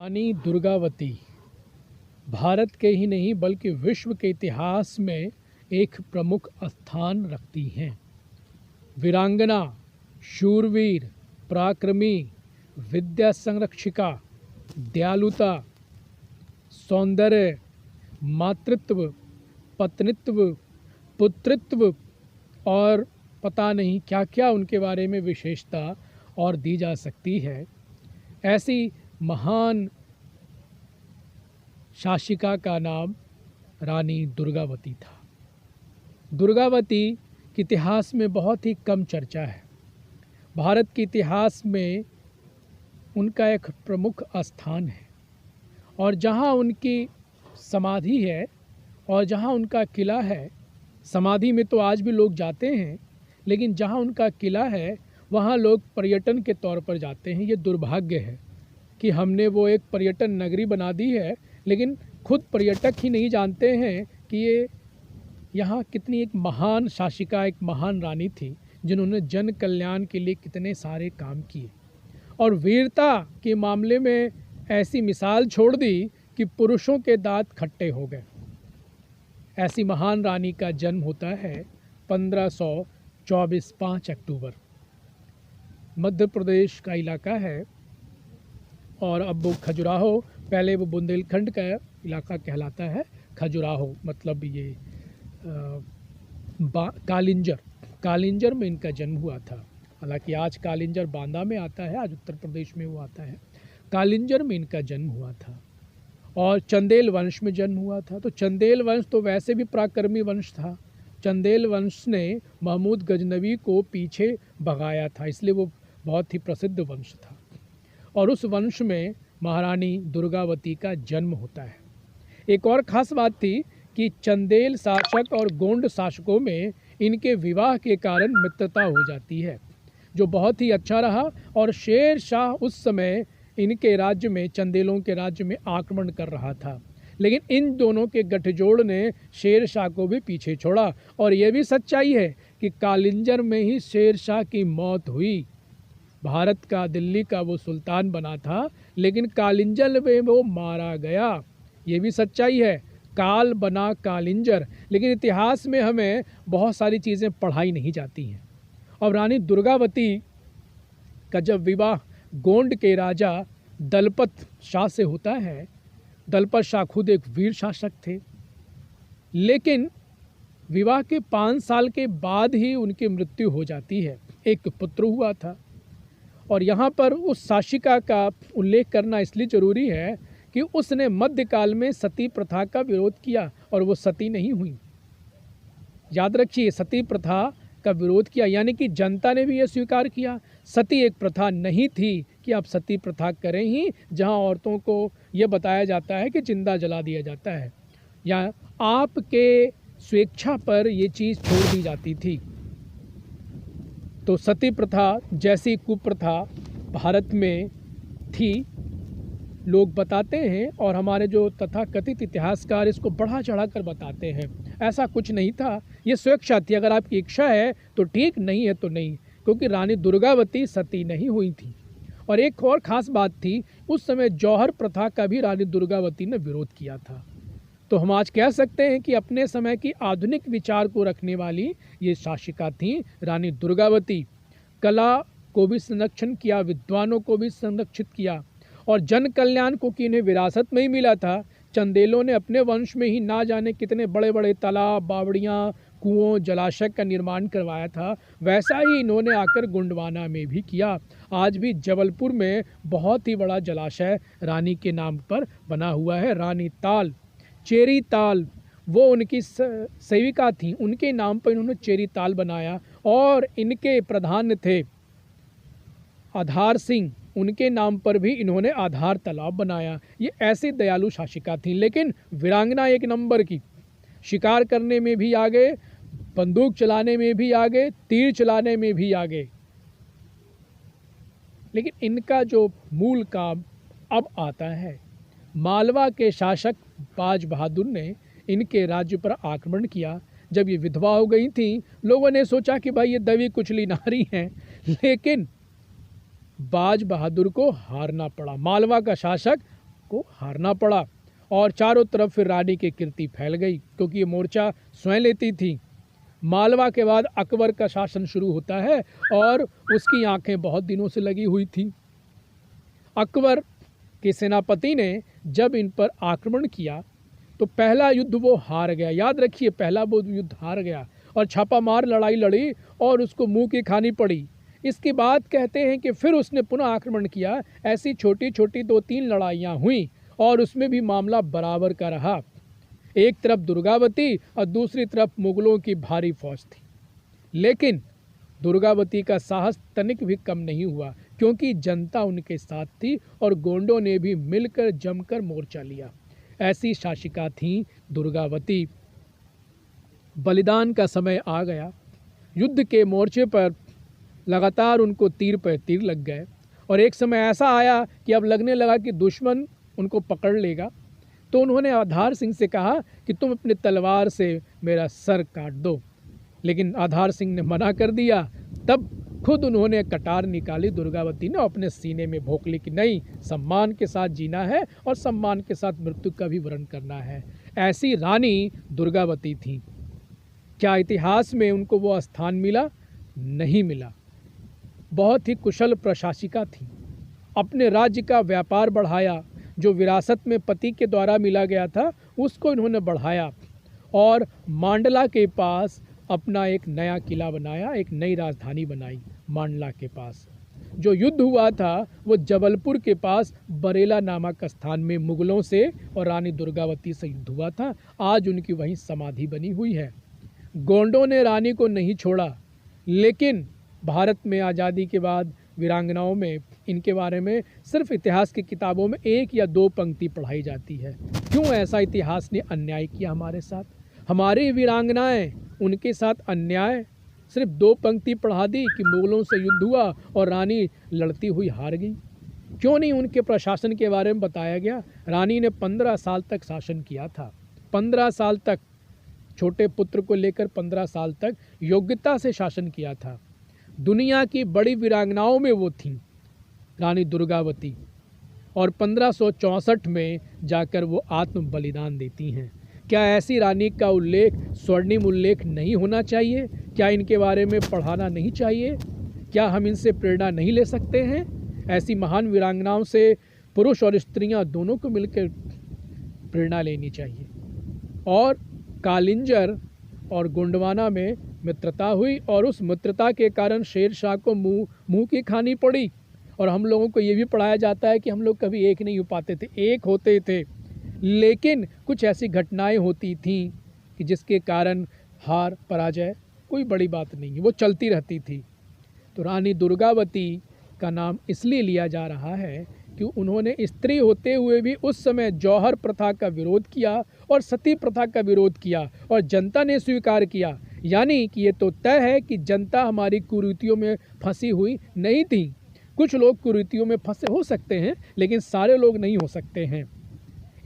रानी दुर्गावती भारत के ही नहीं बल्कि विश्व के इतिहास में एक प्रमुख स्थान रखती हैं। वीरांगना, शूरवीर, पराक्रमी, विद्या संरक्षिका, दयालुता, सौंदर्य, मातृत्व, पत्नित्व, पुत्रित्व और पता नहीं क्या क्या उनके बारे में विशेषता और दी जा सकती है। ऐसी महान शासिका का नाम रानी दुर्गावती था। दुर्गावती के इतिहास में बहुत ही कम चर्चा है। भारत के इतिहास में उनका एक प्रमुख स्थान है और जहाँ उनकी समाधि है और जहाँ उनका किला है, समाधि में तो आज भी लोग जाते हैं, लेकिन जहाँ उनका किला है वहाँ लोग पर्यटन के तौर पर जाते हैं। ये दुर्भाग्य है कि हमने वो एक पर्यटन नगरी बना दी है, लेकिन खुद पर्यटक ही नहीं जानते हैं कि ये यहाँ कितनी एक महान शासिका, एक महान रानी थी जिन्होंने जन कल्याण के लिए कितने सारे काम किए और वीरता के मामले में ऐसी मिसाल छोड़ दी कि पुरुषों के दांत खट्टे हो गए। ऐसी महान रानी का जन्म होता है 1524 5 अक्टूबर। मध्य प्रदेश का इलाका है और अब वो खजुराहो, पहले वो बुंदेलखंड का इलाका कहलाता है। खजुराहो मतलब ये कालिंजर में इनका जन्म हुआ था। हालांकि आज कालिंजर बांदा में आता है, आज उत्तर प्रदेश में वो आता है। कालिंजर में इनका जन्म हुआ था और चंदेल वंश में जन्म हुआ था। तो चंदेल वंश तो वैसे भी पराक्रमी वंश था। चंदेल वंश ने महमूद गजनवी को पीछे भगाया था, इसलिए वो बहुत ही प्रसिद्ध वंश था और उस वंश में महारानी दुर्गावती का जन्म होता है। एक और ख़ास बात थी कि चंदेल शासक और गोंड शासकों में इनके विवाह के कारण मित्रता हो जाती है, जो बहुत ही अच्छा रहा। और शेर शाह उस समय इनके राज्य में, चंदेलों के राज्य में आक्रमण कर रहा था, लेकिन इन दोनों के गठजोड़ ने शेर शाह को भी पीछे छोड़ा। और ये भी सच्चाई है कि कालिंजर में ही शेर शाह की मौत हुई। भारत का, दिल्ली का वो सुल्तान बना था, लेकिन कालिंजर में वो मारा गया। ये भी सच्चाई है, काल बना कालिंजर। लेकिन इतिहास में हमें बहुत सारी चीज़ें पढ़ाई नहीं जाती हैं। और रानी दुर्गावती का जब विवाह गोंड के राजा दलपत शाह से होता है, दलपत शाह खुद एक वीर शासक थे, लेकिन विवाह के 5 साल के बाद ही उनकी मृत्यु हो जाती है। एक पुत्र हुआ था। और यहाँ पर उस शासिका का उल्लेख करना इसलिए ज़रूरी है कि उसने मध्यकाल में सती प्रथा का विरोध किया और वो सती नहीं हुई। याद रखिए, सती प्रथा का विरोध किया यानी कि जनता ने भी ये स्वीकार किया। सती एक प्रथा नहीं थी कि आप सती प्रथा करें ही जहाँ औरतों को ये बताया जाता है कि जिंदा जला दिया जाता है, या आपके स्वेच्छा पर ये चीज़ छोड़ दी जाती थी। तो सती प्रथा जैसी कुप्रथा भारत में थी, लोग बताते हैं और हमारे जो तथाकथित इतिहासकार इसको बढ़ा चढ़ा कर बताते हैं। ऐसा कुछ नहीं था, ये स्वेच्छा थी। अगर आपकी इच्छा है तो ठीक, नहीं है तो नहीं, क्योंकि रानी दुर्गावती सती नहीं हुई थी। और एक और ख़ास बात थी, उस समय जौहर प्रथा का भी रानी दुर्गावती ने विरोध किया था। तो हम आज कह सकते हैं कि अपने समय की आधुनिक विचार को रखने वाली ये शासिका थी रानी दुर्गावती। कला को भी संरक्षण किया, विद्वानों को भी संरक्षित किया और जन कल्याण को कि इन्हें विरासत में ही मिला था। चंदेलों ने अपने वंश में ही ना जाने कितने बड़े बड़े तालाब, बावड़ियाँ, कुओं, जलाशय का निर्माण करवाया था, वैसा ही इन्होंने आकर गोंडवाना में भी किया। आज भी जबलपुर में बहुत ही बड़ा जलाशय रानी के नाम पर बना हुआ है। रानी ताल, चेरी ताल, वो उनकी सेविका थी, उनके नाम पर इन्होंने चेरी ताल बनाया। और इनके प्रधान थे आधार सिंह, उनके नाम पर भी इन्होंने आधार तालाब बनाया। ये ऐसी दयालु शासिका थी, लेकिन वीरांगना एक नंबर की। शिकार करने में भी आगे, बंदूक चलाने में भी आगे, तीर चलाने में भी आगे। लेकिन इनका जो मूल काम अब आता है, मालवा के शासक बाज बहादुर ने इनके राज्य पर आक्रमण किया। जब ये विधवा हो गई थी, लोगों ने सोचा कि भाई ये दबी कुचली नारी हैं, लेकिन बाज बहादुर को हारना पड़ा। मालवा का शासक को हारना पड़ा और चारों तरफ फिर रानी की कीर्ति फैल गई, क्योंकि ये मोर्चा स्वयं लेती थी। मालवा के बाद अकबर का शासन शुरू होता है और उसकी आंखें बहुत दिनों से लगी हुई थी। अकबर के सेनापति ने जब इन पर आक्रमण किया तो पहला युद्ध वो हार गया। याद रखिए, पहला वो युद्ध हार गया और छापामार लड़ाई लड़ी और उसको मुंह की खानी पड़ी। इसके बाद कहते हैं कि फिर उसने पुनः आक्रमण किया। ऐसी छोटी छोटी 2-3 लड़ाइयाँ हुई और उसमें भी मामला बराबर का रहा। एक तरफ दुर्गावती और दूसरी तरफ मुगलों की भारी फौज थी, लेकिन दुर्गावती का साहस तनिक भी कम नहीं हुआ, क्योंकि जनता उनके साथ थी और गोंडों ने भी मिलकर जमकर मोर्चा लिया। ऐसी शासिका थी दुर्गावती। बलिदान का समय आ गया। युद्ध के मोर्चे पर लगातार उनको तीर पर तीर लग गए और एक समय ऐसा आया कि अब लगने लगा कि दुश्मन उनको पकड़ लेगा। तो उन्होंने आधार सिंह से कहा कि तुम अपने तलवार से मेरा सर काट दो, लेकिन आधार सिंह ने मना कर दिया। तब खुद उन्होंने कटार निकाली दुर्गावती ने, अपने सीने में भोंक ली कि नहीं, सम्मान के साथ जीना है और सम्मान के साथ मृत्यु का भी वरण करना है। ऐसी रानी दुर्गावती थी। क्या इतिहास में उनको वो स्थान मिला? नहीं मिला। बहुत ही कुशल प्रशासिका थी। अपने राज्य का व्यापार बढ़ाया, जो विरासत में पति के द्वारा मिला गया था उसको इन्होंने बढ़ाया और मांडला के पास अपना एक नया किला बनाया, एक नई राजधानी बनाई मांडला के पास। जो युद्ध हुआ था वो जबलपुर के पास बरेला नामक स्थान में मुगलों से और रानी दुर्गावती से युद्ध हुआ था। आज उनकी वहीं समाधि बनी हुई है। गोंडों ने रानी को नहीं छोड़ा, लेकिन भारत में आज़ादी के बाद वीरांगनाओं में इनके बारे में सिर्फ इतिहास की किताबों में 1 या 2 पंक्ति पढ़ाई जाती है। क्यों ऐसा इतिहास ने अन्याय किया हमारे साथ? हमारी वीरांगनाएं, उनके साथ अन्याय। सिर्फ 2 पंक्ति पढ़ा दी कि मुगलों से युद्ध हुआ और रानी लड़ती हुई हार गई। क्यों नहीं उनके प्रशासन के बारे में बताया गया? रानी ने 15 साल तक शासन किया था। 15 साल तक, छोटे पुत्र को लेकर 15 साल तक योग्यता से शासन किया था। दुनिया की बड़ी वीरांगनाओं में वो थीं रानी दुर्गावती, और 1564 में जाकर वो आत्म बलिदान देती हैं। क्या ऐसी रानी का उल्लेख, स्वर्णिम उल्लेख नहीं होना चाहिए? क्या इनके बारे में पढ़ाना नहीं चाहिए? क्या हम इनसे प्रेरणा नहीं ले सकते हैं? ऐसी महान वीरांगनाओं से पुरुष और स्त्रियां दोनों को मिलकर प्रेरणा लेनी चाहिए। और कालिंजर और गोंडवाना में मित्रता हुई और उस मित्रता के कारण शेर शाह को मुंह की खानी पड़ी। और हम लोगों को ये भी पढ़ाया जाता है कि हम लोग कभी एक नहीं हो पाते थे, एक होते थे, लेकिन कुछ ऐसी घटनाएं होती थीं कि जिसके कारण हार पराजय कोई बड़ी बात नहीं है, वो चलती रहती थी। तो रानी दुर्गावती का नाम इसलिए लिया जा रहा है कि उन्होंने स्त्री होते हुए भी उस समय जौहर प्रथा का विरोध किया और सती प्रथा का विरोध किया और जनता ने स्वीकार किया। यानी कि ये तो तय है कि जनता हमारी कुरीतियों में फंसी हुई नहीं थी। कुछ लोग कुरीतियों में फंसे हो सकते हैं, लेकिन सारे लोग नहीं हो सकते हैं।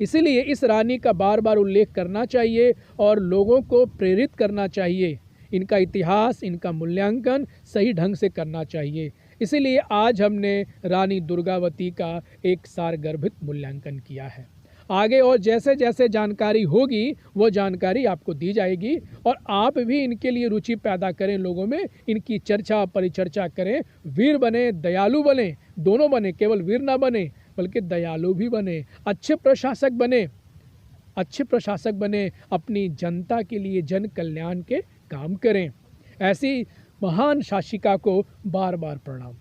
इसीलिए इस रानी का बार बार उल्लेख करना चाहिए और लोगों को प्रेरित करना चाहिए। इनका इतिहास, इनका मूल्यांकन सही ढंग से करना चाहिए। इसीलिए आज हमने रानी दुर्गावती का एक सारगर्भित मूल्यांकन किया है। आगे और जैसे जैसे जानकारी होगी वो जानकारी आपको दी जाएगी और आप भी इनके लिए रुचि पैदा करें, लोगों में इनकी चर्चा परिचर्चा करें। वीर बने, दयालु बने, दोनों बने, केवल वीर ना बने बल्कि दयालु भी बने, अच्छे प्रशासक बने, अपनी जनता के लिए जन कल्याण के काम करें। ऐसी महान शासिका को बार बार प्रणाम।